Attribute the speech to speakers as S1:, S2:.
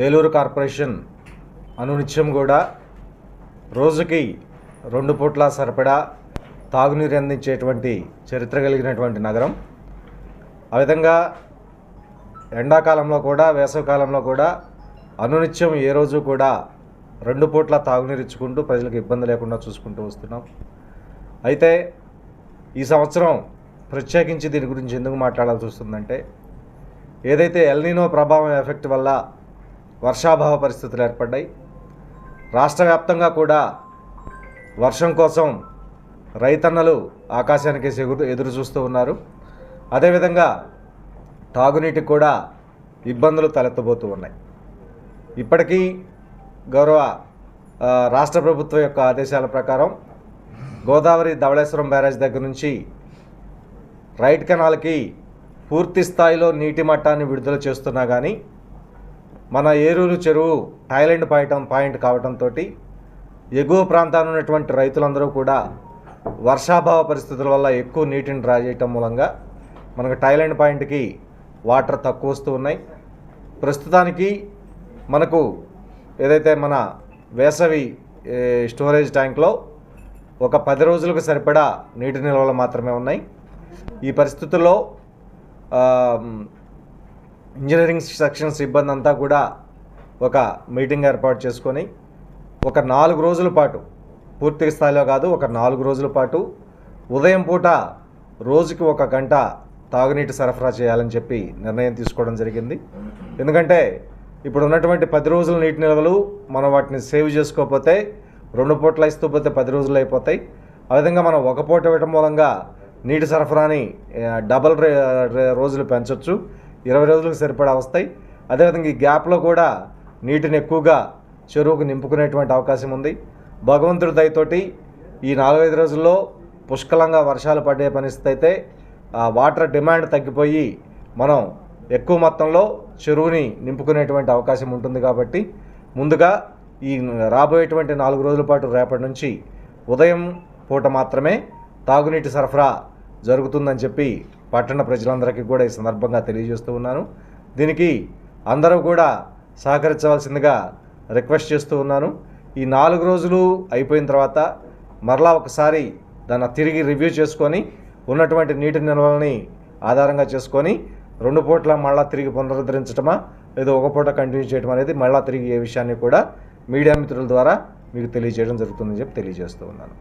S1: Eluru corporation అనునిత్యం కూడా రోజుకి 2 పూట్ల సరిపడా తాగునీరు అందించేటువంటి చరిత్ర కలిగినటువంటి నగరం. ఆ విధంగా ఎండాకాలంలో కూడా వేసవికాలంలో కూడా అనునిత్యం ఏ రోజు కూడా 2 పూట్ల తాగునీరు ఇచ్చుకుంటూ ప్రజలకు ఇబ్బంది లేకుండా చూసుకుంటూ వస్తున్నాం. అయితే ఈ సంవత్సరం ప్రత్యేకించి దీని గురించి ఎందుకు మాట్లాడాల్సి వస్తుందంటే, ఏదైతే ఎల్నినో ప్రభావం ఎఫెక్ట్ వల్ల వర్షాభావ పరిస్థితులు ఏర్పడ్డాయి, రాష్ట్ర వ్యాప్తంగా కూడా వర్షం కోసం రైతన్నలు ఆకాశానికి ఎదురు చూస్తూ ఉన్నారు. అదేవిధంగా తాగునీటికి కూడా ఇబ్బందులు తలెత్తబోతూ ఉన్నాయి. ఇప్పటికీ గౌరవ రాష్ట్ర ప్రభుత్వం యొక్క ఆదేశాల ప్రకారం గోదావరి ధవళేశ్వరం బ్యారేజ్ దగ్గర నుంచి రైట్ కెనాల్కి పూర్తి స్థాయిలో నీటి మట్టాన్ని విడుదల చేస్తున్నా కానీ మన ఏలూరు చెరువు థాయిలాండ్ పాయింట్ కావడంతో ఎగువ ప్రాంతాల్లో ఉన్నటువంటి రైతులందరూ కూడా వర్షాభావ పరిస్థితుల వల్ల ఎక్కువ నీటిని డ్రా చేయటం మూలంగా మనకు థాయిలాండ్ పాయింట్కి వాటర్ తక్కువ వస్తూ ఉన్నాయి. ప్రస్తుతానికి మనకు ఏదైతే మన వేసవి స్టోరేజ్ ట్యాంక్లో ఒక 10 రోజులకు సరిపడా నీటి నిల్వలు మాత్రమే ఉన్నాయి. ఈ పరిస్థితుల్లో ఇంజనీరింగ్ సెక్షన్ సిబ్బంది అంతా కూడా ఒక మీటింగ్ ఏర్పాటు చేసుకొని ఒక 4 రోజుల పాటు, పూర్తి స్థాయిలో కాదు, ఒక 4 రోజుల పాటు ఉదయం పూట రోజుకి 1 గంట తాగునీటి సరఫరా చేయాలని చెప్పి నిర్ణయం తీసుకోవడం జరిగింది. ఎందుకంటే ఇప్పుడు ఉన్నటువంటి 10 రోజుల నీటి నిల్వలు మనం వాటిని సేవ్ చేసుకోకపోతే 2 పూట్ల ఇస్తూ పోతే 10 రోజులు అయిపోతాయి. ఆ విధంగా మనం 1 పూట ఇవ్వడం మూలంగా నీటి సరఫరాని డబల్ రోజులు పెంచవచ్చు, 20 రోజులకు సరిపడా వస్తాయి. అదేవిధంగా ఈ గ్యాప్లో కూడా నీటిని ఎక్కువగా చెరువుకు నింపుకునేటువంటి అవకాశం ఉంది. భగవంతుడి దయతోటి ఈ 4-5 రోజుల్లో పుష్కలంగా వర్షాలు పడే పరిస్థితి అయితే వాటర్ డిమాండ్ తగ్గిపోయి మనం ఎక్కువ మొత్తంలో చెరువుని నింపుకునేటువంటి అవకాశం ఉంటుంది. కాబట్టి ముందుగా ఈ రాబోయేటువంటి 4 రోజుల పాటు రేపటి నుంచి ఉదయం పూట మాత్రమే తాగునీటి సరఫరా జరుగుతుందని చెప్పి పట్టణ ప్రజలందరికీ కూడా ఈ సందర్భంగా తెలియజేస్తూ ఉన్నాను. దీనికి అందరూ కూడా సహకరించవలసిందిగా రిక్వెస్ట్ చేస్తూ ఉన్నాను. ఈ 4 రోజులు అయిపోయిన తర్వాత మరలా ఒకసారి దాన్ని తిరిగి రివ్యూ చేసుకొని ఉన్నటువంటి నీటి నిల్వలని ఆధారంగా చేసుకొని 2 పూట్ల మళ్ళా తిరిగి పునరుద్ధరించడమా లేదా 1 పూట కంటిన్యూ చేయడం అనేది మళ్ళా తిరిగి ఏ విషయాన్ని కూడా మీడియా మిత్రుల ద్వారా మీకు తెలియజేయడం జరుగుతుందని చెప్పి తెలియజేస్తూ ఉన్నాను.